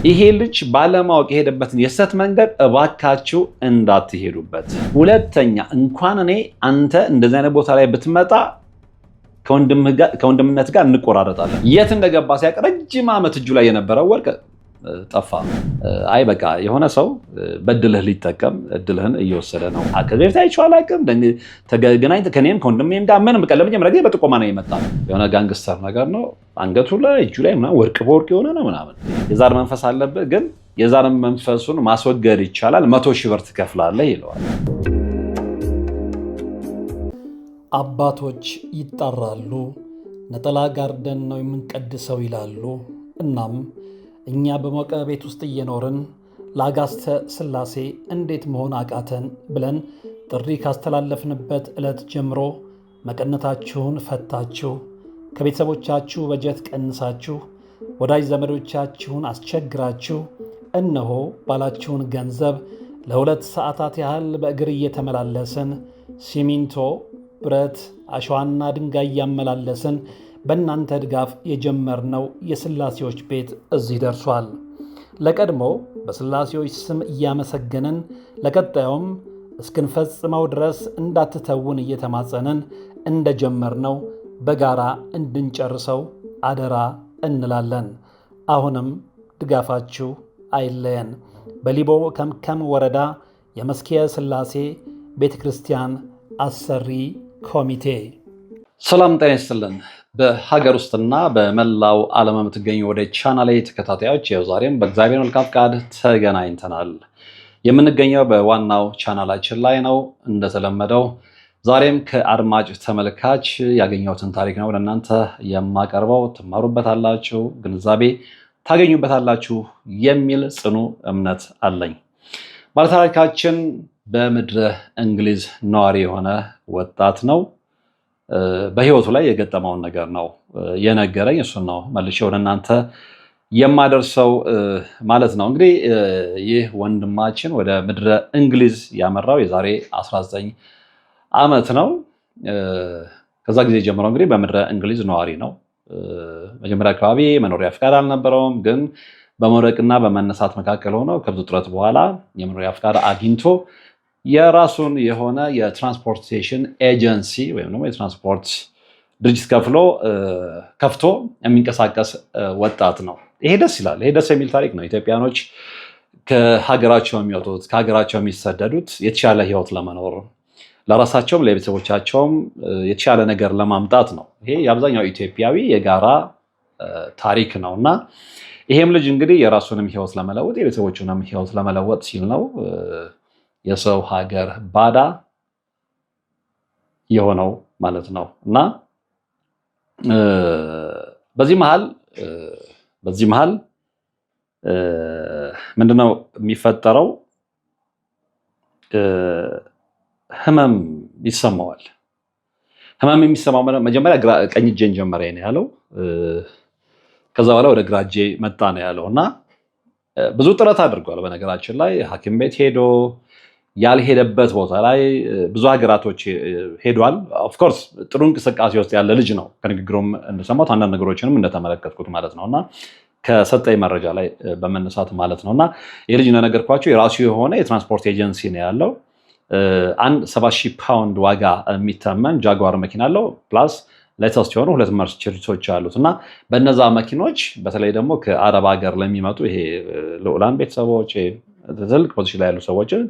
ይሄ ልጅ ባለማወቅ የሄደበትን የሰት መንገድ እባካችሁ እንዳትሄዱበት። ሁለተኛ እንኳን እኔ አንተ እንደዚህ አይነት ቦታ ላይ ብትመጣ ከወንድምነት ጋር እንቆራረጣለን። የት እንደገባ ሲያውቅ ረጅም ዓመት እጁ ላይ የነበረው ወርቅ ጠፋ። አይ በቃ የሆነ ሰው በድልህ ሊጠቀም እድልህን እየወሰደ ነው። ከዚህ በፊት አይቼው አላውቅም። ተገናኝተን ከኔም ከወንድሜም ጋር ምንም በቃ ለመጀመሪያ ጊዜ በጥቆማ ነው የመጣ። የሆነ ጋንግስተር ነገር ነው። አንገቱ ላይ እጁ ላይ ምናምን ወርቅ በወርቅ የሆነ ነው ምናምን። የዛር መንፈስ አለበት፣ ግን የዛር መንፈሱን ማስወገድ ይቻላል። 100,000 ብር ትከፍላለህ ይለዋል። አባቶች ይጣራሉ፣ ነጠላ ጋርደን ነው የምንቀድሰው ይላሉ። እናም እኛ በሞቀ ቤት ውስጥ እየኖርን ለአጋዕዝተ ሥላሴ እንዴት መሆን አቃተን ብለን ጥሪ ካስተላለፍንበት ዕለት ጀምሮ መቀነታችሁን ፈታችሁ፣ ከቤተሰቦቻችሁ በጀት ቀንሳችሁ፣ ወዳጅ ዘመዶቻችሁን አስቸግራችሁ እነሆ ባላችሁን ገንዘብ ለ2 ሰዓታት ያህል በእግር እየተመላለስን ሲሚንቶ፣ ብረት፣ አሸዋና ድንጋይ እያመላለስን በእናንተ ድጋፍ የጀመርነው የሥላሴዎች ቤት እዚህ ደርሷል። ለቀድሞ በሥላሴዎች ስም እያመሰገንን ለቀጣዩም እስክንፈጽመው ድረስ እንዳትተውን እየተማጸንን እንደጀመርነው በጋራ እንድንጨርሰው አደራ እንላለን። አሁንም ድጋፋችሁ አይለየን። በሊቦ ከምከም ወረዳ የመስክየ ሥላሴ ቤተ ክርስቲያን አሰሪ ኮሚቴ። ሰላም ጤና ይስጥልን። በሀገር ውስጥና በመላው ዓለም የምትገኙ ወደ ቻናሌ ተከታታዮች ዛሬም በእግዚአብሔር መልካም ፈቃድ ተገናኝተናል። የምንገኘው በዋናው ቻናላችን ላይ ነው። እንደተለመደው ዛሬም ከአድማጭ ተመልካች ያገኘሁትን ታሪክ ነው ለእናንተ የማቀርበው። ትማሩበታላችሁ፣ ግንዛቤ ታገኙበታላችሁ የሚል ጽኑ እምነት አለኝ። ባለታሪካችን በምድረ እንግሊዝ ነዋሪ የሆነ ወጣት ነው። በህይወቱ ላይ የገጠመውን ነገር ነው የነገረኝ። እሱን ነው መልሼ ወደ እናንተ የማደርሰው ማለት ነው። እንግዲህ ይህ ወንድማችን ወደ ምድረ እንግሊዝ ያመራው የዛሬ 19 ዓመት ነው። ከዛ ጊዜ ጀምሮ እንግዲህ በምድረ እንግሊዝ ነዋሪ ነው። መጀመሪያ አካባቢ መኖሪያ ፍቃድ አልነበረውም፣ ግን በመውደቅና በመነሳት መካከል ሆኖ ከብዙ ጥረት በኋላ የመኖሪያ ፍቃድ አግኝቶ የራሱን የሆነ የትራንስፖርቴሽን ኤጀንሲ ወይም ደግሞ የትራንስፖርት ድርጅት ከፍቶ የሚንቀሳቀስ ወጣት ነው። ይሄ ደስ ይላል። ይሄ ደስ የሚል ታሪክ ነው። ኢትዮጵያኖች ከሀገራቸው የሚወጡት ከሀገራቸው የሚሰደዱት የተሻለ ህይወት ለመኖር ለራሳቸውም ለቤተሰቦቻቸውም የተሻለ ነገር ለማምጣት ነው። ይሄ የአብዛኛው ኢትዮጵያዊ የጋራ ታሪክ ነው እና ይሄም ልጅ እንግዲህ የራሱንም ህይወት ለመለወጥ የቤተሰቦቹንም ህይወት ለመለወጥ ሲል ነው የሰው ሀገር ባዳ የሆነው ማለት ነው። እና በዚህ መሃል ምንድነው የሚፈጠረው? ህመም ይሰማዋል። ህመም የሚሰማው መጀመሪያ ቀኝ እጄን ጀመረ ነው ያለው። ከዛ በኋላ ወደ ግራ እጄ መጣ ነው ያለው እና ብዙ ጥረት አድርጓል። በነገራችን ላይ ሐኪም ቤት ሄዶ ያልሄደበት ቦታ ላይ ብዙ ሀገራቶች ሄዷል። ኦፍኮርስ ጥሩ እንቅስቃሴ ውስጥ ያለ ልጅ ነው። ከንግግሩም እንደሰማሁት አንዳንድ ነገሮችንም እንደተመለከትኩት ማለት ነው እና ከሰጠኝ መረጃ ላይ በመነሳት ማለት ነው እና የልጅ እንደነገርኳቸው የራሱ የሆነ የትራንስፖርት ኤጀንሲ ነው ያለው። አንድ 70,000 ፓውንድ ዋጋ የሚተመን ጃጓር መኪና አለው። ፕላስ ሌተስት የሆኑ 2 መርሴዲሶች አሉት እና በነዛ መኪኖች በተለይ ደግሞ ከአረብ ሀገር ለሚመጡ ይሄ ልዑላን ቤተሰቦች ትልቅ ፖዚሽን ላይ ያሉ ሰዎችን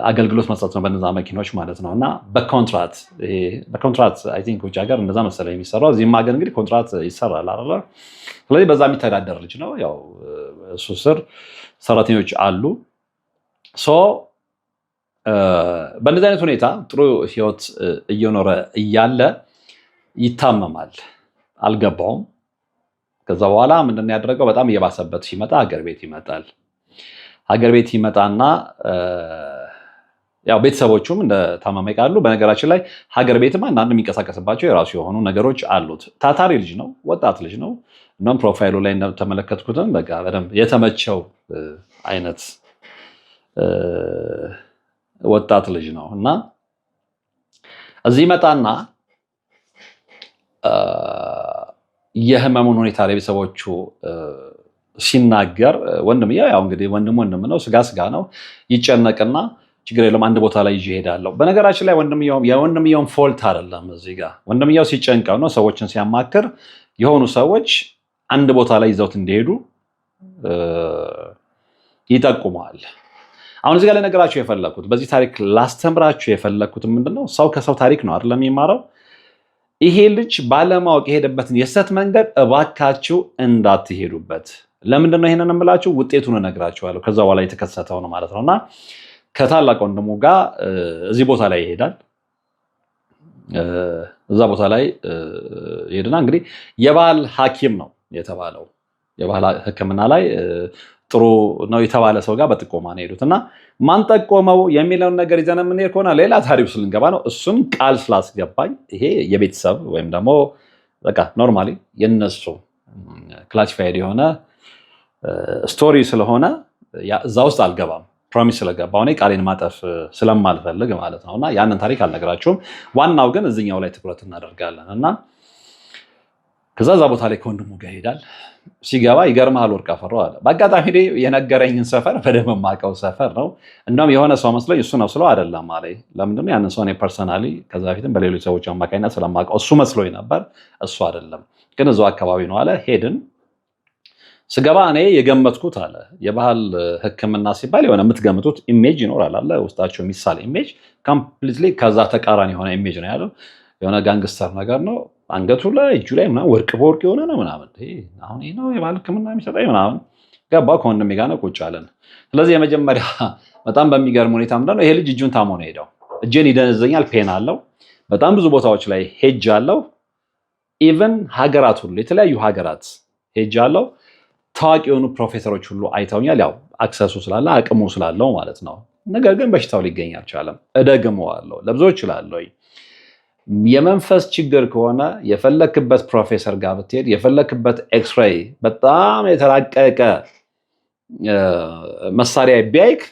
አገልግሎት መስጠት ነው በነዛ መኪኖች ማለት ነው እና በኮንትራት አይ ቲንክ ውጭ ሀገር እንደዛ መሰለኝ የሚሰራው። እዚህም ሀገር እንግዲህ ኮንትራት ይሰራል አይደል? ስለዚህ በዛ የሚተዳደር ልጅ ነው። ያው እሱ ስር ሰራተኞች አሉ። በእንደዚህ አይነት ሁኔታ ጥሩ ህይወት እየኖረ እያለ ይታመማል። አልገባውም። ከዛ በኋላ ምንድን ነው ያደረገው? በጣም እየባሰበት ሲመጣ ሀገር ቤት ይመጣል። ሀገር ቤት ይመጣና ያው ቤተሰቦቹም እንደታመመ ቃሉ። በነገራችን ላይ ሀገር ቤትም አንዳንድ የሚንቀሳቀስባቸው የራሱ የሆኑ ነገሮች አሉት። ታታሪ ልጅ ነው፣ ወጣት ልጅ ነው። እናም ፕሮፋይሉ ላይ እንደተመለከትኩትም በቃ በደንብ የተመቸው አይነት ወጣት ልጅ ነው እና እዚህ መጣና የህመሙን ሁኔታ ለቤተሰቦቹ ሲናገር ወንድምየው ያው እንግዲህ ወንድም ነው፣ ስጋ ነው፣ ይጨነቅና ችግር የለም አንድ ቦታ ላይ ይዤ እሄዳለሁ። በነገራችን ላይ የወንድምየውን ፎልት አይደለም እዚህ ጋር። ወንድምየው ሲጨንቀው ነው ሰዎችን ሲያማክር የሆኑ ሰዎች አንድ ቦታ ላይ ይዘውት እንዲሄዱ ይጠቁመዋል። አሁን እዚህ ጋር ልነግራችሁ የፈለኩት በዚህ ታሪክ ላስተምራችሁ የፈለኩት ምንድነው፣ ሰው ከሰው ታሪክ ነው አይደለም የሚማረው። ይሄ ልጅ ባለማወቅ የሄደበትን የስተት መንገድ እባካችሁ እንዳትሄዱበት። ለምንድን ነው ይሄንን የምላችሁ? ውጤቱን እነግራችኋለሁ። ከዛ በኋላ የተከሰተው ነው ማለት ነውና ከታላቅ ወንድሙ ጋር እዚህ ቦታ ላይ ይሄዳል። እዛ ቦታ ላይ ይሄድና እንግዲህ የባህል ሐኪም ነው የተባለው የባህል ሕክምና ላይ ጥሩ ነው የተባለ ሰው ጋር በጥቆማ ነው የሄዱት እና ማን ጠቆመው የሚለውን ነገር ይዘን የምንሄድ ከሆነ ሌላ ታሪክ ውስጥ ልንገባ ነው። እሱን ቃል ስላስገባኝ ይሄ የቤተሰብ ወይም ደግሞ በቃ ኖርማሊ የነሱ ክላሲፋይድ የሆነ ስቶሪ ስለሆነ እዛ ውስጥ አልገባም። ፕሮሚስ ስለገባው እኔ ቃሌን ማጠፍ ስለማልፈልግ ማለት ነው እና ያንን ታሪክ አልነግራችሁም። ዋናው ግን እዚኛው ላይ ትኩረት እናደርጋለን እና ከዛ እዛ ቦታ ላይ ከወንድሙ ጋር ይሄዳል። ሲገባ ይገርምሃል ወርቅ አፈራው አለ። በአጋጣሚ የነገረኝን ሰፈር በደንብ የማውቀው ሰፈር ነው። እንደውም የሆነ ሰው መስሎኝ እሱ ነው ስለው አይደለም አለኝ። ለምንድን ነው ያንን ሰው እኔ ፐርሰናሊ ከዛ በፊትም በሌሎች ሰዎች አማካኝነት ስለማውቀው እሱ መስሎኝ ነበር። እሱ አይደለም ግን እዛው አካባቢ ነው አለ። ሄድን። ስገባ እኔ የገመትኩት አለ የባህል ሕክምና ሲባል የሆነ የምትገምቱት ኢሜጅ ይኖራል አለ ውስጣቸው የሚሳል ኢሜጅ ኮምፕሊትሊ ከዛ ተቃራኒ የሆነ ኢሜጅ ነው ያለው። የሆነ ጋንግስተር ነገር ነው። አንገቱ ላይ እጁ ላይ ምናምን ወርቅ በወርቅ የሆነ ነው ምናምን። አሁን ይህ ነው የባህል ሕክምና የሚሰጠኝ ምናምን። ገባ ከወንድሜ ጋር ነው ቁጭ አለን። ስለዚህ የመጀመሪያ በጣም በሚገርም ሁኔታ ምንድን ነው ይሄ ልጅ እጁን ታሞ ነው ሄደው። እጄን ይደነዘኛል፣ ፔን አለው። በጣም ብዙ ቦታዎች ላይ ሄጅ አለው። ኢቨን ሀገራት ሁሉ የተለያዩ ሀገራት ሄጅ አለው። ታዋቂ የሆኑ ፕሮፌሰሮች ሁሉ አይተውኛል። ያው አክሰሱ ስላለ አቅሙ ስላለው ማለት ነው። ነገር ግን በሽታው ሊገኝ አልቻለም። እደግመዋለሁ ለብዙዎች እላለሁ የመንፈስ ችግር ከሆነ የፈለክበት ፕሮፌሰር ጋር ብትሄድ የፈለክበት ኤክስሬይ በጣም የተራቀቀ መሳሪያ ቢያይክ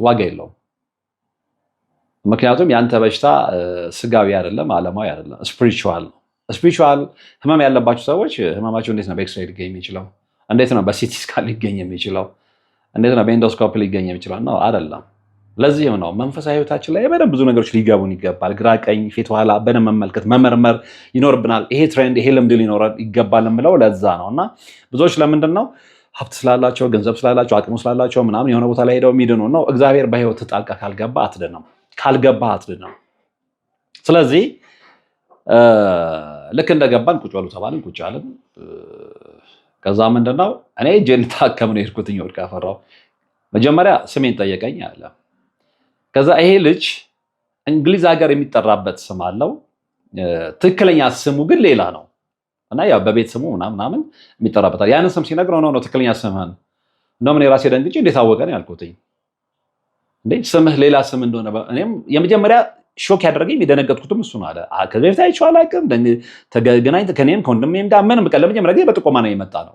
ዋጋ የለውም። ምክንያቱም ያንተ በሽታ ስጋዊ አይደለም፣ ዓለማዊ አይደለም፣ ስፒሪቹዋል ነው። ስፒሪቹዋል ህመም ያለባቸው ሰዎች ህመማቸው እንዴት ነው በኤክስሬይ ሊገኝ የሚችለው? እንዴት ነው በሲቲ ስካን ሊገኝ የሚችለው? እንዴት ነው በኤንዶስኮፕ ሊገኝ የሚችለው? ነው አይደለም። ለዚህም ነው መንፈሳዊ ህይወታችን ላይ በደንብ ብዙ ነገሮች ሊገቡን ይገባል። ግራ ቀኝ፣ ፊት ኋላ በደንብ መመልከት መመርመር ይኖርብናል። ይሄ ትሬንድ ይሄ ልምድ ሊኖረን ይገባል የምለው ለዛ ነው። እና ብዙዎች ለምንድን ነው ሀብት ስላላቸው ገንዘብ ስላላቸው አቅሙ ስላላቸው ምናምን የሆነ ቦታ ላይ ሄደው የሚድኑ ነው። እግዚአብሔር በህይወት ጣልቃ ካልገባ አትድንም፣ ካልገባ አትድንም። ስለዚህ ልክ እንደገባን ቁጭ በሉ ተባልን። ቁጭ አልን። ከዛ ምንድነው እኔ እጄን ልታከም ነው የሄድኩት። ወርቅ አፈራው መጀመሪያ ስሜን ጠየቀኝ አለ። ከዛ ይሄ ልጅ እንግሊዝ ሀገር የሚጠራበት ስም አለው፣ ትክክለኛ ስሙ ግን ሌላ ነው እና ያው በቤት ስሙ ምናምን የሚጠራበታል። ያንን ስም ሲነግረው ነው ትክክለኛ ስምህን እንደውም እኔ ራሴ ደንግጬ እንዴት አወቀን ያልኩትኝ። እንዴ ስምህ ሌላ ስም እንደሆነ እኔም የመጀመሪያ ሾክ ያደረገኝ የደነገጥኩትም እሱ ነው አለ። ከዚህ በፊት አይቼው አላውቅም። ተገናኝተን ከእኔም ከወንድሜም ጋር ምንም በቃ ለመጀመሪያ ጊዜ በጥቆማ ነው የመጣ ነው።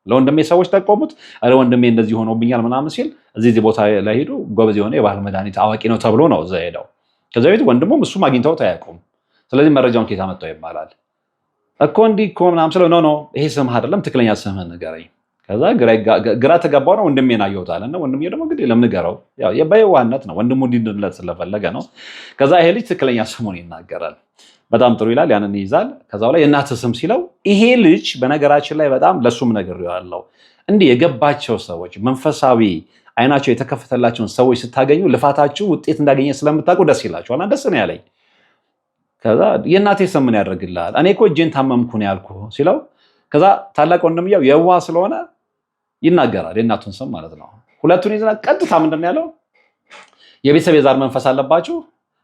ለወንድሜ ሰዎች ጠቆሙት። አረ ወንድሜ እንደዚህ ሆኖብኛል ምናምን ሲል እዚህ ቦታ ላይ ሄዱ። ጎበዝ የሆነ የባህል መድኃኒት አዋቂ ነው ተብሎ ነው እዛ ሄደው። ከዛ በፊት ወንድሙም እሱም አግኝተውት አያውቁም። ስለዚህ መረጃውን ከየት አመጣው ይባላል እኮ እንዲህ እኮ ምናምን ስለው ኖ ይሄ ስምህ አይደለም ትክክለኛ ስምህን ንገረኝ። ከዛ ግራ ተገባው ነው ወንድሜን አየሁት አለና ወንድሜ ደግሞ እንግዲህ ለምን ንገረው ያው በየዋህነት ነው ወንድሙ እንዲድንለት ስለፈለገ ነው። ከዛ ይሄ ልጅ ትክክለኛ ስሙን ይናገራል። በጣም ጥሩ ይላል። ያንን ይይዛል። ከዛ በኋላ የእናትህ ስም ሲለው ይሄ ልጅ በነገራችን ላይ በጣም ለሱም ነግሬዋለሁ። እንዲህ የገባቸው ሰዎች መንፈሳዊ አይናቸው የተከፈተላቸውን ሰዎች ስታገኙ ልፋታችሁ ውጤት እንዳገኘ ስለምታውቁ ደስ ይላችኋል። እና ደስ ነው ያለኝ። ከዛ የእናቴ ስም ምን ያደርግልሃል? እኔ እኮ እጄን ታመምኩ ነው ያልኩህ ሲለው ከዛ ታላቅ ወንድምየው የዋህ ስለሆነ ይናገራል የእናቱን ስም ማለት ነው። ሁለቱን ይዘና ቀጥታ ምንድን ነው ያለው? የቤተሰብ የዛር መንፈስ አለባችሁ፣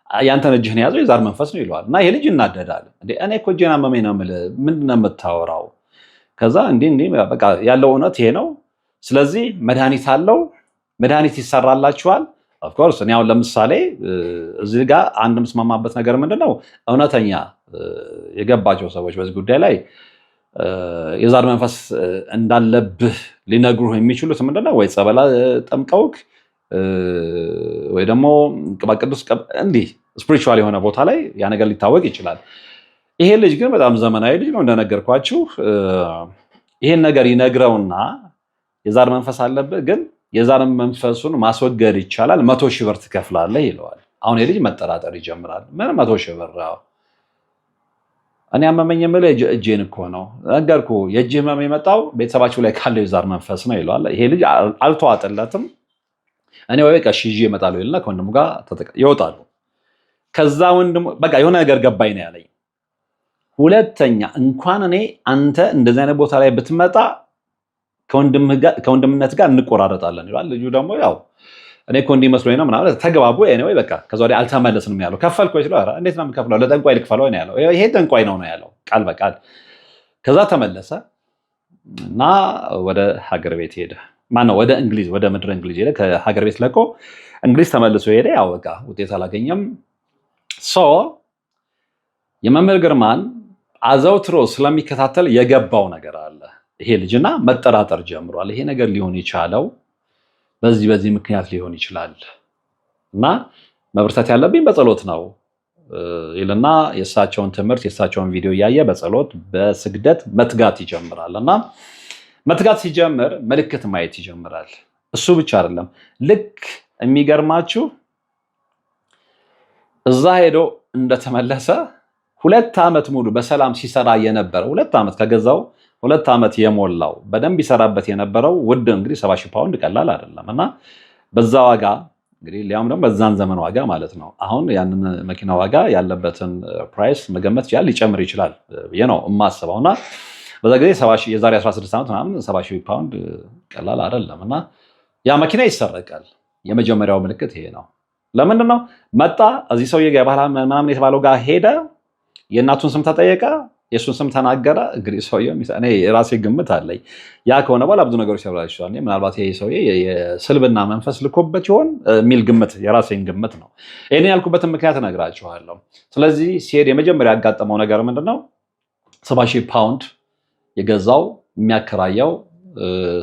ያንተን እጅህን የያዘው የዛር መንፈስ ነው ይለዋል። እና ይሄ ልጅ ይናደዳል። እኔ እኮ እጄን አመመኝ ነው የምልህ፣ ምንድን ነው የምታወራው? ከዛ እንዲህ በቃ ያለው እውነት ይሄ ነው። ስለዚህ መድኃኒት አለው፣ መድኃኒት ይሰራላችኋል። ኦፍኮርስ እኔ አሁን ለምሳሌ እዚህ ጋር አንድ የምስማማበት ነገር ምንድነው እውነተኛ የገባቸው ሰዎች በዚህ ጉዳይ ላይ የዛር መንፈስ እንዳለብህ ሊነግሩህ የሚችሉት ምንድነው ወይ ጸበላ ጠምቀውክ ወይ ደግሞ ቅባ ቅዱስ እንዲህ ስፒሪቹዋል የሆነ ቦታ ላይ ያ ነገር ሊታወቅ ይችላል። ይሄ ልጅ ግን በጣም ዘመናዊ ልጅ ነው እንደነገርኳችሁ። ይሄን ነገር ይነግረውና የዛር መንፈስ አለብህ፣ ግን የዛር መንፈሱን ማስወገድ ይቻላል፣ 100,000 ብር ትከፍላለህ ይለዋል። አሁን የልጅ መጠራጠር ይጀምራል። ምን 100,000 ብር? እኔ አመመኝ የምልህ እጄን እኮ ነው ነገርኩህ። የእጅ ህመም የመጣው ቤተሰባችሁ ላይ ካለው የዛር መንፈስ ነው ይለዋል። ይሄ ልጅ አልተዋጠለትም። እኔ ወይ በቃ ይዤ እመጣለሁ ይልና ከወንድሙ ጋር ይወጣሉ። ከዛ ወንድሙ በቃ የሆነ ነገር ገባኝ ነው ያለኝ። ሁለተኛ እንኳን እኔ አንተ እንደዚህ አይነት ቦታ ላይ ብትመጣ ከወንድምነት ጋር እንቆራረጣለን ይላል። ልጁ ደግሞ ያው እኔ እኮ እንዲህ መስሎኝ ነው ምናምን ተግባቡ። ኤኒዌይ በቃ ከዛ ወዲያ አልተመለስንም ያለው። ከፈልኩ ወይ ሲለው ኧረ እንዴት ነው የምከፍለው? ለጠንቋይ ልክፈለው ነው ያለው። ይሄ ጠንቋይ ነው ያለው ቃል በቃል። ከዛ ተመለሰ እና ወደ ሀገር ቤት ሄደ። ማነው ወደ እንግሊዝ፣ ወደ ምድረ እንግሊዝ ሄደ። ከሀገር ቤት ለቆ እንግሊዝ ተመልሶ ሄደ። ያው በቃ ውጤት አላገኘም። የመምህር ግርማን አዘውትሮ ስለሚከታተል የገባው ነገር አለ ይሄ ልጅና መጠራጠር ጀምሯል። ይሄ ነገር ሊሆን የቻለው በዚህ ምክንያት ሊሆን ይችላል እና መበርታት ያለብኝ በጸሎት ነው ይልና የእሳቸውን ትምህርት የእሳቸውን ቪዲዮ እያየ በጸሎት በስግደት መትጋት ይጀምራል። እና መትጋት ሲጀምር ምልክት ማየት ይጀምራል። እሱ ብቻ አይደለም። ልክ የሚገርማችሁ እዛ ሄዶ እንደተመለሰ 2 ዓመት ሙሉ በሰላም ሲሰራ የነበረው 2 ዓመት ከገዛው 2 ዓመት የሞላው በደንብ ይሰራበት የነበረው ውድ እንግዲህ 70,000 ፓውንድ ቀላል አይደለም እና በዛ ዋጋ እንግዲህ ሊያውም ደግሞ በዛን ዘመን ዋጋ ማለት ነው። አሁን ያንን መኪና ዋጋ ያለበትን ፕራይስ መገመት ይችላል፣ ሊጨምር ይችላል ብዬ ነው የማስበው። እና በዛ ጊዜ የዛሬ 16 ዓመት ምናምን 70,000 ፓውንድ ቀላል አይደለም እና ያ መኪና ይሰረቃል። የመጀመሪያው ምልክት ይሄ ነው። ለምንድን ነው መጣ እዚህ ሰውዬ ጋር ባህላ ምናምን የተባለው ጋር ሄደ፣ የእናቱን ስም ተጠየቀ፣ የእሱን ስም ተናገረ። እንግዲህ ሰውዬው እኔ የራሴ ግምት አለኝ። ያ ከሆነ በኋላ ብዙ ነገሮች ያብራራል። ምናልባት ይሄ ሰውዬ የስልብና መንፈስ ልኮበት ይሆን የሚል ግምት የራሴን ግምት ነው። ይህን ያልኩበትን ምክንያት እነግራችኋለሁ። ስለዚህ ሲሄድ የመጀመሪያ ያጋጠመው ነገር ምንድነው? 70,000 ፓውንድ የገዛው የሚያከራየው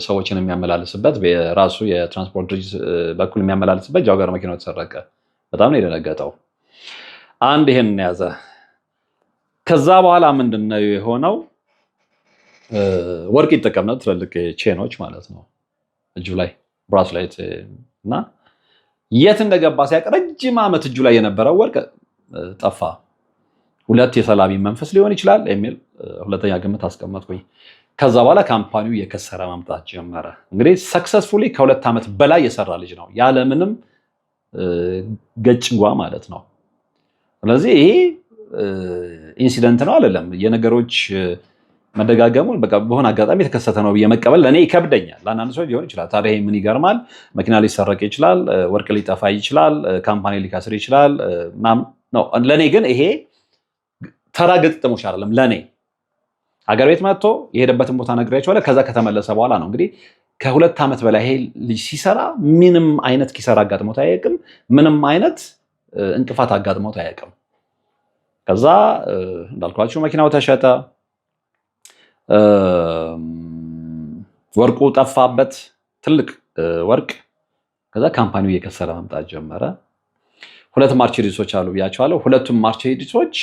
ሰዎችን የሚያመላልስበት በራሱ የትራንስፖርት ድርጅት በኩል የሚያመላልስበት ጃጓር መኪናው ተሰረቀ። በጣም ነው የደነገጠው። አንድ ይሄን ያዘ። ከዛ በኋላ ምንድነው የሆነው? ወርቅ ይጠቀም ነው፣ ትልልቅ ቼኖች ማለት ነው እጁ ላይ ብራስሌት እና የት እንደገባ ሲያቅ ረጅም ዓመት እጁ ላይ የነበረው ወርቅ ጠፋ። 2 የሰላቢ መንፈስ ሊሆን ይችላል የሚል ሁለተኛ ግምት አስቀመጥኩኝ። ከዛ በኋላ ካምፓኒው የከሰረ መምጣት ጀመረ። እንግዲህ ሰክሰስፉሊ ከ2 ዓመት በላይ የሰራ ልጅ ነው ያለምንም ገጭጓ ማለት ነው። ስለዚህ ይሄ ኢንሲደንት ነው አይደለም፣ የነገሮች መደጋገሙን በቃ በሆነ አጋጣሚ የተከሰተ ነው ብዬ መቀበል ለእኔ ይከብደኛል። ለአንዳንድ ሰው ሊሆን ይችላል። ታዲያ ምን ይገርማል? መኪና ሊሰረቅ ይችላል፣ ወርቅ ሊጠፋ ይችላል፣ ካምፓኒ ሊከስር ይችላል ነው። ለእኔ ግን ይሄ ተራ ግጥሞች አይደለም። ለእኔ ሀገር ቤት መጥቶ የሄደበትን ቦታ ነግሬያቸዋለሁ። ከዛ ከተመለሰ በኋላ ነው እንግዲህ ከ2 ዓመት በላይ ይሄ ልጅ ሲሰራ ምንም አይነት ኪሳራ አጋጥሞት አያውቅም። ምንም አይነት እንቅፋት አጋጥሞት አያውቅም። ከዛ እንዳልኳችሁ መኪናው ተሸጠ፣ ወርቁ ጠፋበት፣ ትልቅ ወርቅ። ከዛ ካምፓኒው እየከሰረ መምጣት ጀመረ። 2 ማርቼዲሶች አሉ ብያቸዋለሁ። 2ቱም ማርቼዲሶች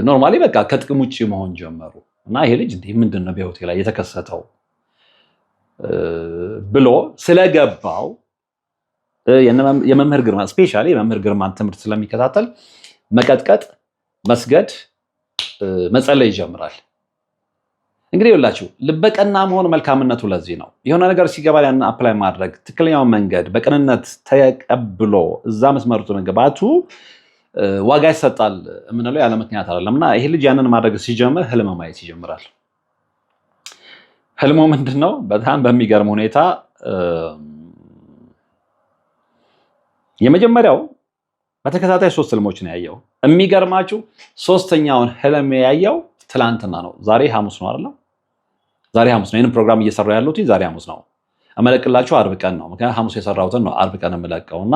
ኖርማሊ በቃ ከጥቅም ውጭ መሆን ጀመሩ እና ይሄ ልጅ እንዴ ምንድን ነው በህይወቴ ላይ የተከሰተው ብሎ ስለገባው የመምህር ግርማ ስፔሻሊ የመምህር ግርማን ትምህርት ስለሚከታተል መቀጥቀጥ፣ መስገድ፣ መጸለይ ይጀምራል። እንግዲህ ይኸውላችሁ ልበቀና መሆን መልካምነቱ ለዚህ ነው። የሆነ ነገር ሲገባ ያንን አፕላይ ማድረግ፣ ትክክለኛውን መንገድ በቅንነት ተቀብሎ እዛ መስመሩት መግባቱ ዋጋ ይሰጣል የምንለው ያለ ምክንያት አይደለም። እና ይሄ ልጅ ያንን ማድረግ ሲጀምር ህልም ማየት ይጀምራል። ህልሙ ምንድን ነው? በጣም በሚገርም ሁኔታ የመጀመሪያው በተከታታይ 3 ህልሞችን ያየው። የሚገርማችሁ 3ኛውን ህልም ያየው ትላንትና ነው። ዛሬ ሐሙስ ነው አይደል? ዛሬ ሐሙስ ነው። ይሄን ፕሮግራም እየሰራው ያለሁት ዛሬ ሐሙስ ነው። አመለቅላችሁ አርብ ቀን ነው። ምክንያቱም ሐሙስ የሰራሁትን ነው አርብ ቀን የምለቀውና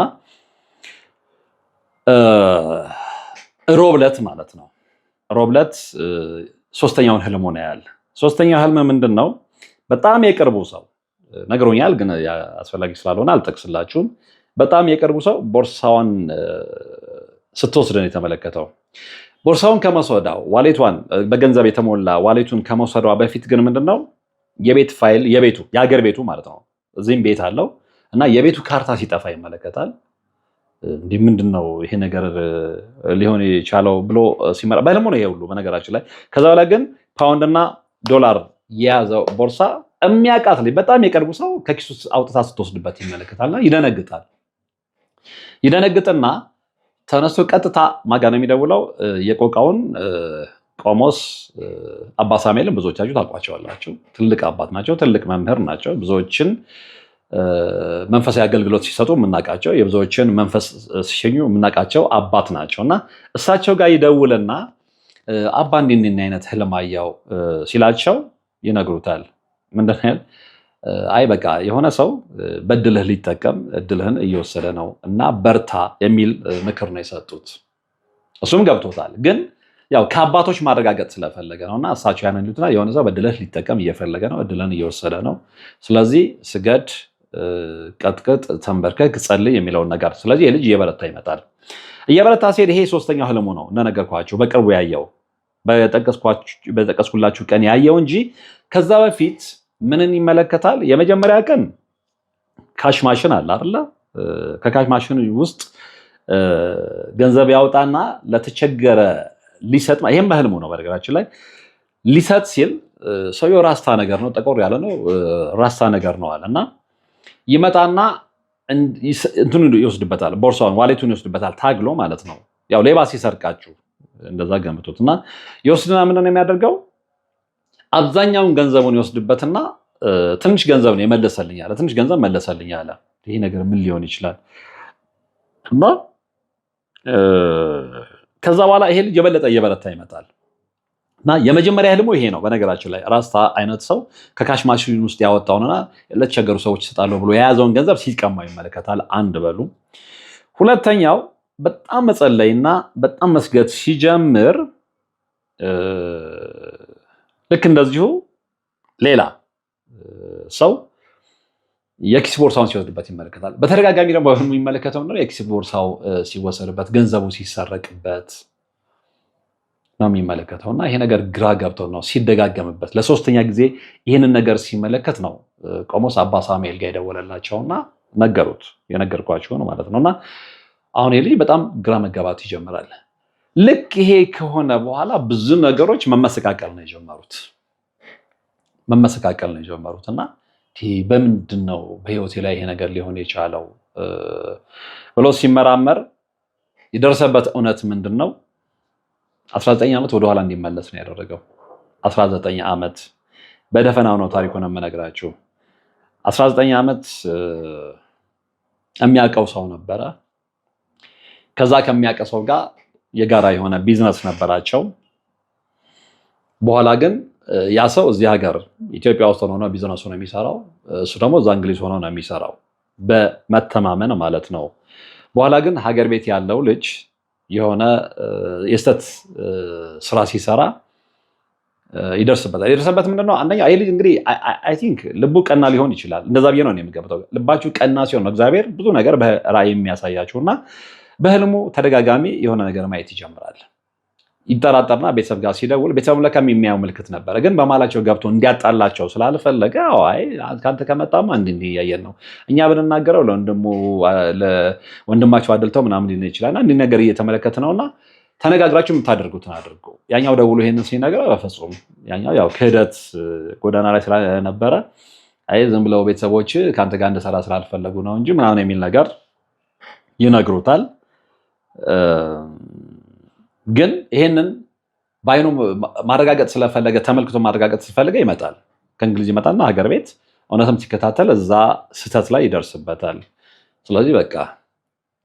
ሮብለት ማለት ነው። ሮብለት 3ኛውን ህልም ሆነ ያለ። 3ኛው ህልም ምንድን ነው? በጣም የቅርቡ ሰው ነግሮኛል፣ ግን አስፈላጊ ስላልሆነ ቦርሳውን ከመውሰዷ ዋሌቷን በገንዘብ የተሞላ ዋሌቱን ከመውሰዷ በፊት ግን ምንድነው የቤት ፋይል የሀገር ቤቱ ማለት ነው እዚህም ቤት አለው እና የቤቱ ካርታ ሲጠፋ ይመለከታል። እንዲህ ምንድነው ይሄ ነገር ሊሆን የቻለው ብሎ ሲመራ በህልሙ ነው ይሄ ሁሉ በነገራችን ላይ። ከዛ በኋላ ግን ፓውንድና ዶላር የያዘው ቦርሳ የሚያውቃት ላይ በጣም የቀርቡ ሰው ከኪሱ አውጥታ ስትወስድበት ይመለከታልና ይደነግጥና ተነስቶ ቀጥታ ማጋ ነው የሚደውለው የቆቃውን ቆሞስ አባ ሳሙኤልን ብዙዎቻችሁ ታውቋቸዋላችሁ። ትልቅ አባት ናቸው፣ ትልቅ መምህር ናቸው። ብዙዎችን መንፈሳዊ አገልግሎት ሲሰጡ የምናውቃቸው፣ የብዙዎችን መንፈስ ሲሸኙ የምናውቃቸው አባት ናቸው እና እሳቸው ጋር ይደውልና አባ እንዲህ አይነት ህልም አየሁ ሲላቸው ይነግሩታል። ምንድን ነው? አይ በቃ የሆነ ሰው በድልህ ሊጠቀም እድልህን እየወሰደ ነው እና በርታ የሚል ምክር ነው የሰጡት። እሱም ገብቶታል፣ ግን ያው ከአባቶች ማረጋገጥ ስለፈለገ ነውና እሳቸው ያንን ይሉትና የሆነ ሰው በድልህ ሊጠቀም እየፈለገ ነው፣ እድልህን እየወሰደ ነው። ስለዚህ ስገድ፣ ቀጥቅጥ፣ ተንበርከክ፣ ጸልይ የሚለውን ነገር። ስለዚህ የልጅ እየበረታ ይመጣል። እየበረታ ሲሄድ ይሄ ሶስተኛው ህልሙ ነው እንደነገርኳችሁ በቅርቡ ያየው በጠቀስኩላችሁ ቀን ያየው እንጂ ከዛ በፊት ምንን ይመለከታል? የመጀመሪያ ቀን ካሽ ማሽን አለ አይደለ? ከካሽ ማሽን ውስጥ ገንዘብ ያውጣና ለተቸገረ ሊሰጥ፣ ይሄም በህልሙ ነው በነገራችን ላይ። ሊሰጥ ሲል ሰውየው ራስታ ነገር ነው፣ ጠቆር ያለ ነው፣ ራስታ ነገር ነው አለና ይመጣና እንትኑ ይወስድበታል፣ ቦርሳውን ዋሌቱን ይወስድበታል፣ ታግሎ ማለት ነው። ያው ሌባ ሲሰርቃችሁ እንደዛ ገምቱት። እና ይወስድና ምንድን ነው የሚያደርገው? አብዛኛውን ገንዘቡን ይወስድበትና ትንሽ ገንዘብ ነው የመለሰልኝ አለ። ትንሽ ገንዘብ መለሰልኝ አለ። ይሄ ነገር ምን ሊሆን ይችላል? እና ከዛ በኋላ ይሄ ልጅ የበለጠ እየበረታ ይመጣል። እና የመጀመሪያ ህልሙ ይሄ ነው በነገራችን ላይ። ራስታ አይነት ሰው ከካሽ ማሽን ውስጥ ያወጣውንና ለተቸገሩ ሰዎች ይሰጣለሁ ብሎ የያዘውን ገንዘብ ሲቀማ ይመለከታል። አንድ በሉ። ሁለተኛው በጣም መጸለይና በጣም መስገድ ሲጀምር ልክ እንደዚሁ ሌላ ሰው የኪስ ቦርሳውን ሲወስድበት ይመለከታል። በተደጋጋሚ ደግሞ የሚመለከተው ነው የኪስ ቦርሳው ሲወሰድበት፣ ገንዘቡ ሲሰረቅበት ነው የሚመለከተው። እና ይሄ ነገር ግራ ገብተው ነው ሲደጋገምበት ለሶስተኛ ጊዜ ይህንን ነገር ሲመለከት ነው ቆሞስ አባ ሳሙኤል ጋር የደወለላቸውና ነገሩት። የነገርኳቸው ነው ማለት ነው። እና አሁን ይህ ልጅ በጣም ግራ መጋባት ይጀምራል። ልክ ይሄ ከሆነ በኋላ ብዙ ነገሮች መመሰቃቀል ነው የጀመሩት እና በምንድን ነው በህይወቴ ላይ ይሄ ነገር ሊሆን የቻለው ብሎ ሲመራመር የደረሰበት እውነት ምንድን ነው? 19 ዓመት ወደኋላ እንዲመለስ ነው ያደረገው። 19 ዓመት በደፈናው ነው ታሪኩን የምነግራችሁ። 19 ዓመት የሚያውቀው ሰው ነበረ። ከዛ ከሚያውቀው ሰው ጋር የጋራ የሆነ ቢዝነስ ነበራቸው። በኋላ ግን ያ ሰው እዚህ ሀገር ኢትዮጵያ ውስጥ ሆኖ ነው ቢዝነሱ ነው የሚሰራው፣ እሱ ደግሞ እዛ እንግሊዝ ሆኖ ነው የሚሰራው በመተማመን ማለት ነው። በኋላ ግን ሀገር ቤት ያለው ልጅ የሆነ የስተት ስራ ሲሰራ ይደርስበት ምንድነው? አንደኛ ይህ ልጅ እንግዲህ አይ ቲንክ ልቡ ቀና ሊሆን ይችላል። እንደዛ ብዬ ነው የሚገምተው። ልባችሁ ቀና ሲሆን ነው እግዚአብሔር ብዙ ነገር በራእይ የሚያሳያችሁ እና በህልሙ ተደጋጋሚ የሆነ ነገር ማየት ይጀምራል። ይጠራጠርና ቤተሰብ ጋር ሲደውል ቤተሰብ ለካም የሚያየው ምልክት ነበረ፣ ግን በማላቸው ገብቶ እንዲያጣላቸው ስላልፈለገ አይ ካንተ ከመጣማ እንዲህ እያየን ነው እኛ ብንናገረው ለወንድማቸው አድልተው ምናምን ሊሆን ይችላልና እንዲህ ነገር እየተመለከተ ነውና ተነጋግራችሁ የምታደርጉትን አድርጉ። ያኛው ደውሎ ይሄንን ሲነገር በፍጹም ያኛው ያው ክህደት ጎዳና ላይ ስለነበረ አይ ዝም ብለው ቤተሰቦች ካንተ ጋር እንደሰራ ስላልፈለጉ ነው እንጂ ምናምን የሚል ነገር ይነግሩታል። ግን ይሄንን ባይኑ ማረጋገጥ ስለፈለገ ተመልክቶ ማረጋገጥ ስለፈለገ ይመጣል። ከእንግሊዝ ይመጣና ሀገር ቤት እውነትም ሲከታተል እዛ ስህተት ላይ ይደርስበታል። ስለዚህ በቃ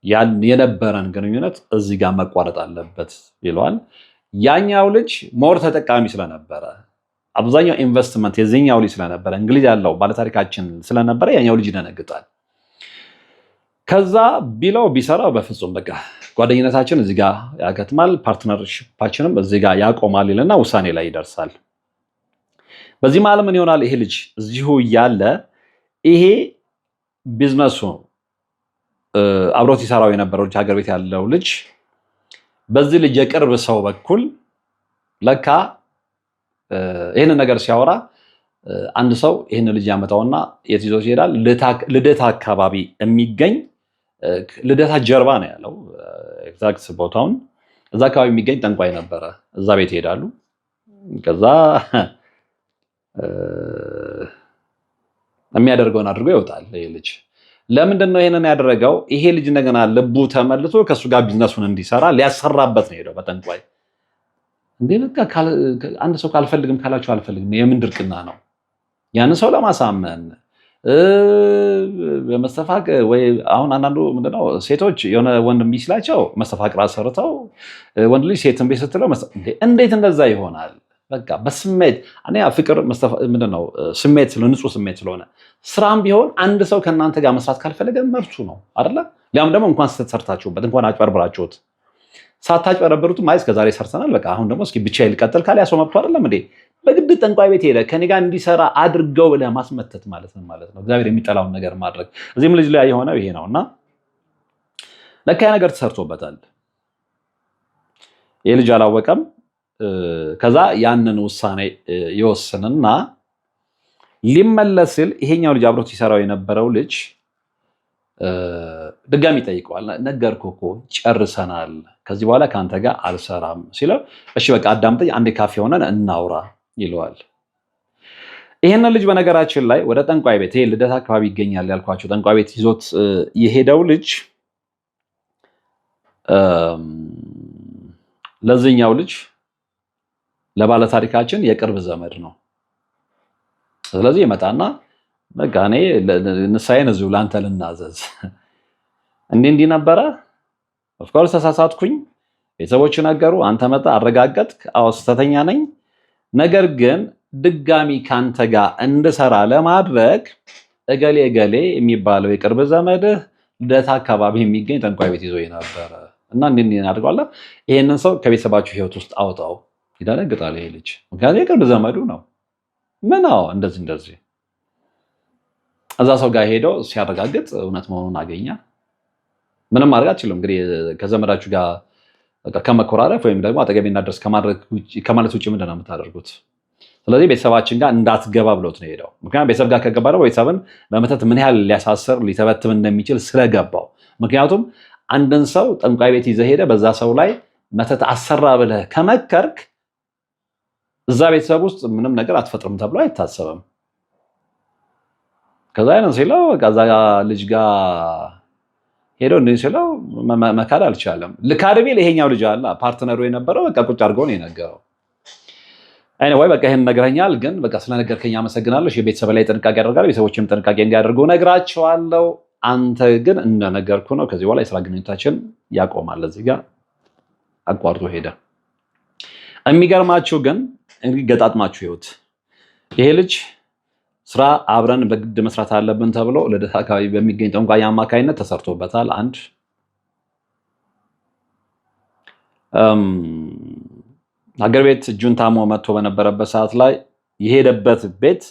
ያን የነበረን ግንኙነት እዚህ ጋር መቋረጥ አለበት ይለዋል። ያኛው ልጅ ሞር ተጠቃሚ ስለነበረ አብዛኛው ኢንቨስትመንት የዚህኛው ልጅ ስለነበረ እንግሊዝ ያለው ባለታሪካችን ስለነበረ ያኛው ልጅ ይደነግጣል። ከዛ ቢለው ቢሰራው በፍጹም በቃ ጓደኝነታችን እዚህ ጋር ያከትማል፣ ፓርትነርሺፓችንም እዚህ ጋር ያቆማል ይልና ውሳኔ ላይ ይደርሳል። በዚህ መሀል ምን ይሆናል? ይሄ ልጅ እዚሁ እያለ ይሄ ቢዝነሱ አብሮት ይሰራው የነበረው ልጅ ሀገር ቤት ያለው ልጅ በዚህ ልጅ የቅርብ ሰው በኩል ለካ ይህንን ነገር ሲያወራ አንድ ሰው ይህን ልጅ ያመጣውና የት ይዞት ይሄዳል? ልደታ አካባቢ የሚገኝ ልደታ ጀርባ ነው ያለው ኤግዛክት ቦታውን። እዛ አካባቢ የሚገኝ ጠንቋይ ነበረ። እዛ ቤት ይሄዳሉ። ከዛ የሚያደርገውን አድርጎ ይወጣል። ይሄ ልጅ ለምንድን ነው ይሄንን ያደረገው? ይሄ ልጅ እንደገና ልቡ ተመልሶ ከሱ ጋር ቢዝነሱን እንዲሰራ ሊያሰራበት ነው ሄደው በጠንቋይ። እንዴ በቃ አንድ ሰው ካልፈልግም ካላችሁ አልፈልግም የምን ድርቅና ነው? ያን ሰው ለማሳመን በመስተፋቅ ወይ አሁን አንዳንዱ ምንድነው ሴቶች የሆነ ወንድ የሚስላቸው መስተፋቅር አሰርተው ወንድ ልጅ ሴትን ቤት ስትለው እንዴት እንደዛ ይሆናል? በቃ በስሜት ፍቅር ምንድነው ስሜት ንጹህ ስሜት ስለሆነ ስራም ቢሆን አንድ ሰው ከእናንተ ጋር መስራት ካልፈለገ መብቱ ነው አይደለ? ያም ደግሞ እንኳን ስትሰርታችሁበት እንኳን አጭበርብራችሁት ሳታጭበረብሩት ማይስ ከዛሬ ሰርተናል በቃ አሁን ደግሞ እስኪ ብቻ ይልቀጥል ካለ ያሰው መብቱ አይደለም እንዴ? በግድ ጠንቋይ ቤት ሄደ ከኔ ጋር እንዲሰራ አድርገው ብለህ ማስመተት ማለት ነው። እግዚአብሔር የሚጠላውን ነገር ማድረግ እዚህም ልጅ ላይ የሆነው ይሄ ነውና ለካ ያ ነገር ተሰርቶበታል። ይሄ ልጅ አላወቀም። ከዛ ያንን ውሳኔ ይወስንና ሊመለስ ሲል ይሄኛው ልጅ አብሮት ሲሰራው የነበረው ልጅ ድጋሚ ጠይቀዋል። ነገርኩህ እኮ ጨርሰናል፣ ከዚህ በኋላ ከአንተ ጋር አልሰራም ሲለው እሺ በቃ አዳምጠኝ፣ አንዴ ካፌ ሆነን እናውራ ይለዋል። ይሄንን ልጅ በነገራችን ላይ ወደ ጠንቋይ ቤት ይሄ ልደታ አካባቢ ይገኛል ያልኳቸው ጠንቋይ ቤት ይዞት የሄደው ልጅ ለዚህኛው ልጅ ለባለታሪካችን የቅርብ ዘመድ ነው። ስለዚህ ይመጣና በቃ እኔ ንሳዬን እዚሁ ለአንተ ልናዘዝ እንዲህ ነበረ፣ ኦፍኮርስ ተሳሳትኩኝ፣ ቤተሰቦች ነገሩ፣ አንተ መጣ አረጋገጥክ፣ አዎ ስህተተኛ ነኝ፣ ነገር ግን ድጋሚ ካንተ ጋር እንድሰራ ለማድረግ እገሌ የሚባለው የቅርብ ዘመድህ ልደታ አካባቢ የሚገኝ ጠንቋይ ቤት ይዞ ነበረ እና እንዲህ አድርጓል፣ ይሄንን ሰው ከቤተሰባችሁ ህይወት ውስጥ አውጣው። ይደነግጣል ይሄ ልጅ፣ ምክንያቱም የቅርብ ዘመዱ ነው። ምን እንደዚህ እዛ ሰው ጋር ሄደው ሲያረጋግጥ እውነት መሆኑን አገኘ። ምንም ማድረግ አትችሉም እንግዲህ ከዘመዳችሁ ጋር ከመኮራረፍ ወይም ደግሞ አጠገቤ እናድረስ ከማለት ውጭ ምንድን ነው የምታደርጉት? ስለዚህ ቤተሰባችን ጋር እንዳትገባ ብሎት ነው ሄደው። ምክንያቱም ቤተሰብ ጋር ከገባ ነው ቤተሰብን በመተት ምን ያህል ሊያሳስር ሊተበትብ እንደሚችል ስለገባው። ምክንያቱም አንድን ሰው ጠንቋይ ቤት ይዘህ ሄደ በዛ ሰው ላይ መተት አሰራ ብለህ ከመከርክ እዛ ቤተሰብ ውስጥ ምንም ነገር አትፈጥርም ተብሎ አይታሰብም። ከዛ አይነን ሲለው ከዛ ልጅ ጋር ሄዶ እንዴ ሲለው መካድ አልቻለም። ልካድቤ ለይሄኛው ልጅ አለ ፓርትነሩ የነበረው በቃ ቁጭ አድርጎ ነው የነገረው። ወይ በቃ ይሄን ነገረኛል፣ ግን በቃ ስለነገርከኝ አመሰግናለሁ። እሺ ቤተሰብ ላይ ጥንቃቄ አደርጋለሁ፣ ቤተሰቦችም ጥንቃቄ እንዲያደርጉ ነግራቸዋለሁ። አንተ ግን እንደነገርኩ ነው፣ ከዚህ በኋላ የስራ ግንኙነታችን ያቆማል። እዚህ ጋር አቋርጦ ሄደ። የሚገርማችሁ ግን እንግዲህ ገጣጥማችሁ ይሁት ይሄ ልጅ ስራ አብረን በግድ መስራት አለብን ተብሎ ልደታ አካባቢ በሚገኝ ጠንቋይ አማካይነት ተሰርቶበታል። አንድ ሀገር ቤት እጁን ታሞ መጥቶ በነበረበት ሰዓት ላይ የሄደበት ቤት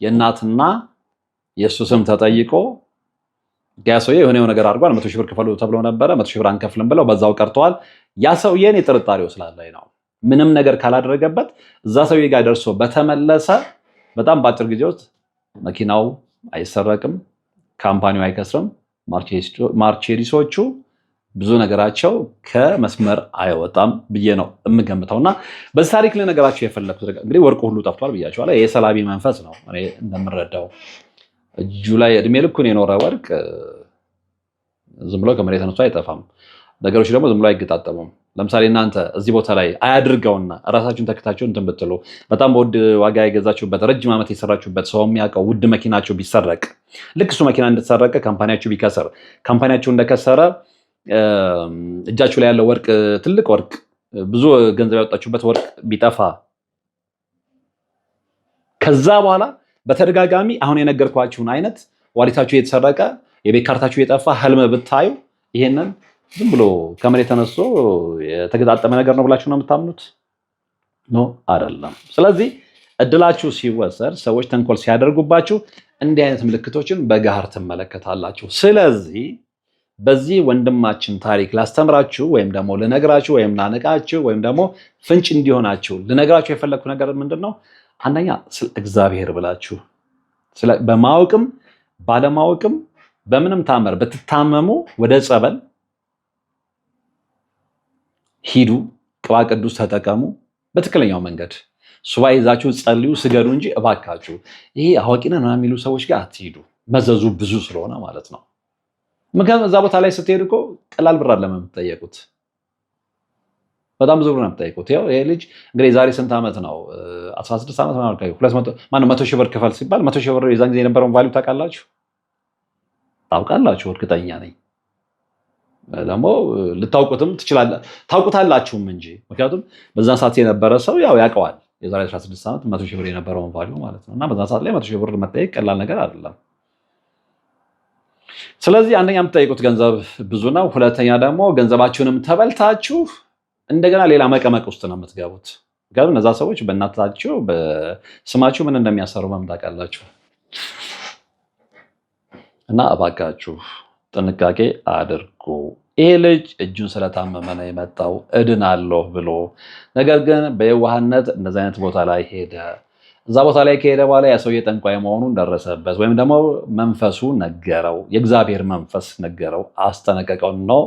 የእናትና የእሱ ስም ተጠይቆ ያ ሰውዬ የሆነ ነገር አድርጓል፣ 100 ሺህ ብር ክፈሉ ተብሎ ነበረ። 100 ሺህ ብር አንከፍልም ብለው በዛው ቀርተዋል። ያ ሰውዬ እኔ ጥርጣሬው ስላለኝ ነው ምንም ነገር ካላደረገበት እዛ ሰውዬ ጋር ደርሶ በተመለሰ በጣም በአጭር ጊዜ ውስጥ መኪናው አይሰረቅም፣ ካምፓኒው አይከስርም፣ ማርቼዲሶቹ ብዙ ነገራቸው ከመስመር አይወጣም ብዬ ነው የምገምተውና በዚህ ታሪክ ልነገራቸው የፈለኩት እንግዲህ ወርቁ ሁሉ ጠፍቷል ብያቸዋለሁ። ይሄ ሰላቢ መንፈስ ነው። እኔ እንደምረዳው እጁ ላይ እድሜ ልኩን የኖረ ወርቅ ዝም ብሎ ከመሬት ተነስቶ አይጠፋም። ነገሮች ደግሞ ዝም ብሎ አይገጣጠሙም። ለምሳሌ እናንተ እዚህ ቦታ ላይ አያድርገውና ራሳችሁን ተከታችሁ እንትን ብትሉ በጣም በውድ ዋጋ የገዛችሁበት ረጅም ዓመት የሰራችሁበት ሰው የሚያውቀው ውድ መኪናችሁ ቢሰረቅ፣ ልክ እሱ መኪና እንደተሰረቀ ካምፓኒያችሁ ቢከሰር፣ ካምፓኒያችሁ እንደከሰረ እጃችሁ ላይ ያለው ወርቅ ትልቅ ወርቅ ብዙ ገንዘብ ያወጣችሁበት ወርቅ ቢጠፋ ከዛ በኋላ በተደጋጋሚ አሁን የነገርኳችሁን አይነት ዋሊታችሁ የተሰረቀ የቤት ካርታችሁ የጠፋ ህልም ብታዩ ይሄንን ዝም ብሎ ከመሬት ተነስቶ የተገጣጠመ ነገር ነው ብላችሁ ነው የምታምኑት? ኖ አይደለም። ስለዚህ እድላችሁ ሲወሰድ ሰዎች ተንኮል ሲያደርጉባችሁ እንዲህ አይነት ምልክቶችን በጋር ትመለከታላችሁ። ስለዚህ በዚህ ወንድማችን ታሪክ ላስተምራችሁ ወይም ደግሞ ልነግራችሁ ወይም ላነቃችሁ ወይም ደግሞ ፍንጭ እንዲሆናችሁ ልነግራችሁ የፈለግኩ ነገር ምንድን ነው? አንደኛ ስለ እግዚአብሔር ብላችሁ በማወቅም ባለማወቅም በምንም ታምር ብትታመሙ ወደ ጸበል ሂዱ፣ ቅባ ቅዱስ ተጠቀሙ። በትክክለኛው መንገድ ሱባኤ ይዛችሁ ጸልዩ፣ ስገዱ እንጂ እባካችሁ ይሄ አዋቂ ነን የሚሉ ሰዎች ጋር አትሂዱ። መዘዙ ብዙ ስለሆነ ማለት ነው። ምክንያቱም እዛ ቦታ ላይ ስትሄዱ እኮ ቀላል ብር አይደለም የምትጠየቁት፣ በጣም ብዙ ብር ነው የምትጠየቁት። ይሄ ልጅ እንግዲህ ዛሬ ስንት ዓመት ነው? 16 ዓመት ምናምን 100 ሺህ ብር ክፈል ሲባል 100 ሺህ ብር የዛን ጊዜ የነበረውን ቫሊዩ ታውቃላችሁ? ታውቃላችሁ፣ እርግጠኛ ነኝ። ደግሞ ልታውቁትም ታውቁታላችሁም እንጂ ምክንያቱም በዛን ሰዓት የነበረ ሰው ያው ያውቀዋል። የዛሬ 16 ዓመት 100 ሺህ ብር የነበረውን ቫሊዩ ማለት ነው። እና በዛን ሰዓት ላይ 100 ሺህ ብር መጠየቅ ቀላል ነገር አይደለም። ስለዚህ አንደኛ የምትጠይቁት ገንዘብ ብዙ ነው። ሁለተኛ ደግሞ ገንዘባችሁንም ተበልታችሁ እንደገና ሌላ መቀመቅ ውስጥ ነው የምትገቡት። ምክንያቱም እነዛ ሰዎች በእናታችሁ በስማችሁ ምን እንደሚያሰሩ ታውቃላችሁ። እና እባካችሁ ጥንቃቄ አድርጉ። ይሄ ልጅ እጁን ስለታመመ ነው የመጣው እድናለሁ ብሎ፣ ነገር ግን በየዋህነት እንደዚህ አይነት ቦታ ላይ ሄደ። እዛ ቦታ ላይ ከሄደ በኋላ ያ ሰውዬ ጠንቋይ መሆኑን ደረሰበት፣ ወይም ደግሞ መንፈሱ ነገረው፣ የእግዚአብሔር መንፈስ ነገረው፣ አስጠነቀቀው። ነው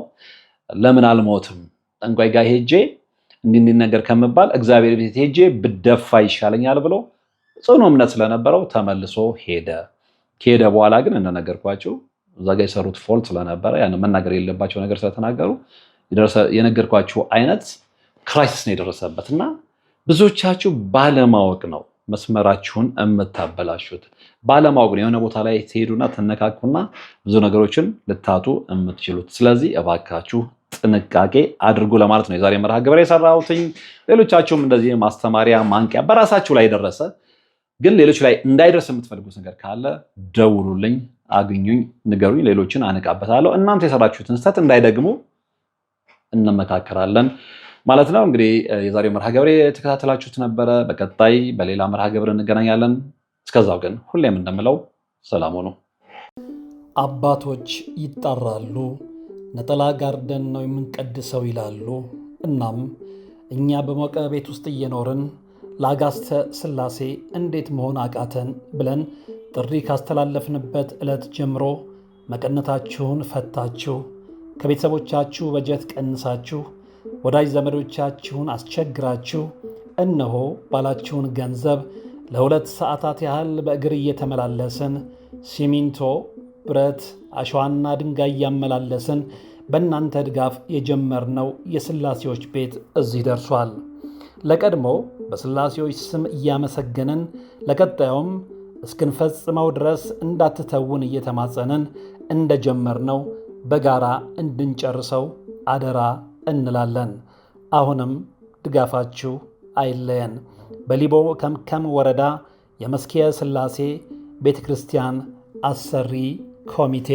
ለምን አልሞትም ጠንቋይ ጋር ሄጄ እንዲህ ነገር ከምባል እግዚአብሔር ቤት ሄጄ ብደፋ ይሻለኛል ብሎ ጽኑ እምነት ስለነበረው ተመልሶ ሄደ። ከሄደ በኋላ ግን እንደነገርኳቸው እዛ ጋር የሰሩት ፎልት ስለነበረ ያን መናገር የሌለባቸው ነገር ስለተናገሩ የነገርኳችሁ አይነት ክራይሲስ ነው የደረሰበት። እና ብዙዎቻችሁ ባለማወቅ ነው መስመራችሁን የምታበላሹት። ባለማወቅ ነው የሆነ ቦታ ላይ ትሄዱና ትነካኩና ብዙ ነገሮችን ልታጡ የምትችሉት። ስለዚህ እባካችሁ ጥንቃቄ አድርጉ ለማለት ነው የዛሬ መርሃ ግብር የሰራሁትኝ። ሌሎቻችሁም እንደዚህ ማስተማሪያ ማንቂያ በራሳችሁ ላይ ደረሰ ግን ሌሎች ላይ እንዳይደርስ የምትፈልጉት ነገር ካለ ደውሉልኝ፣ አግኙኝ፣ ንገሩኝ፣ ሌሎችን አነቃበታለሁ። እናንተ የሰራችሁትን ስህተት እንዳይደግሙ እንመካከራለን ማለት ነው። እንግዲህ የዛሬው መርሃ ግብር የተከታተላችሁት ነበረ። በቀጣይ በሌላ መርሃ ግብር እንገናኛለን። እስከዛው ግን ሁሌም እንደምለው ሰላም ሁኑ። አባቶች ይጣራሉ፣ ነጠላ ጋርደን ነው የምንቀድሰው ይላሉ። እናም እኛ በሞቀ ቤት ውስጥ እየኖርን ለአጋስተ ሥላሴ እንዴት መሆን አቃተን ብለን ጥሪ ካስተላለፍንበት ዕለት ጀምሮ መቀነታችሁን ፈታችሁ፣ ከቤተሰቦቻችሁ በጀት ቀንሳችሁ፣ ወዳጅ ዘመዶቻችሁን አስቸግራችሁ እነሆ ባላችሁን ገንዘብ ለ2 ሰዓታት ያህል በእግር እየተመላለስን ሲሚንቶ፣ ብረት፣ አሸዋና ድንጋይ እያመላለስን በእናንተ ድጋፍ የጀመርነው የሥላሴዎች ቤት እዚህ ደርሷል። ለቀድሞ በሥላሴዎች ስም እያመሰገንን ለቀጣዩም እስክንፈጽመው ድረስ እንዳትተውን እየተማጸንን እንደጀመርነው በጋራ እንድንጨርሰው አደራ እንላለን። አሁንም ድጋፋችሁ አይለየን። በሊቦ ከምከም ወረዳ የመስኪየ ሥላሴ ቤተ ክርስቲያን አሰሪ ኮሚቴ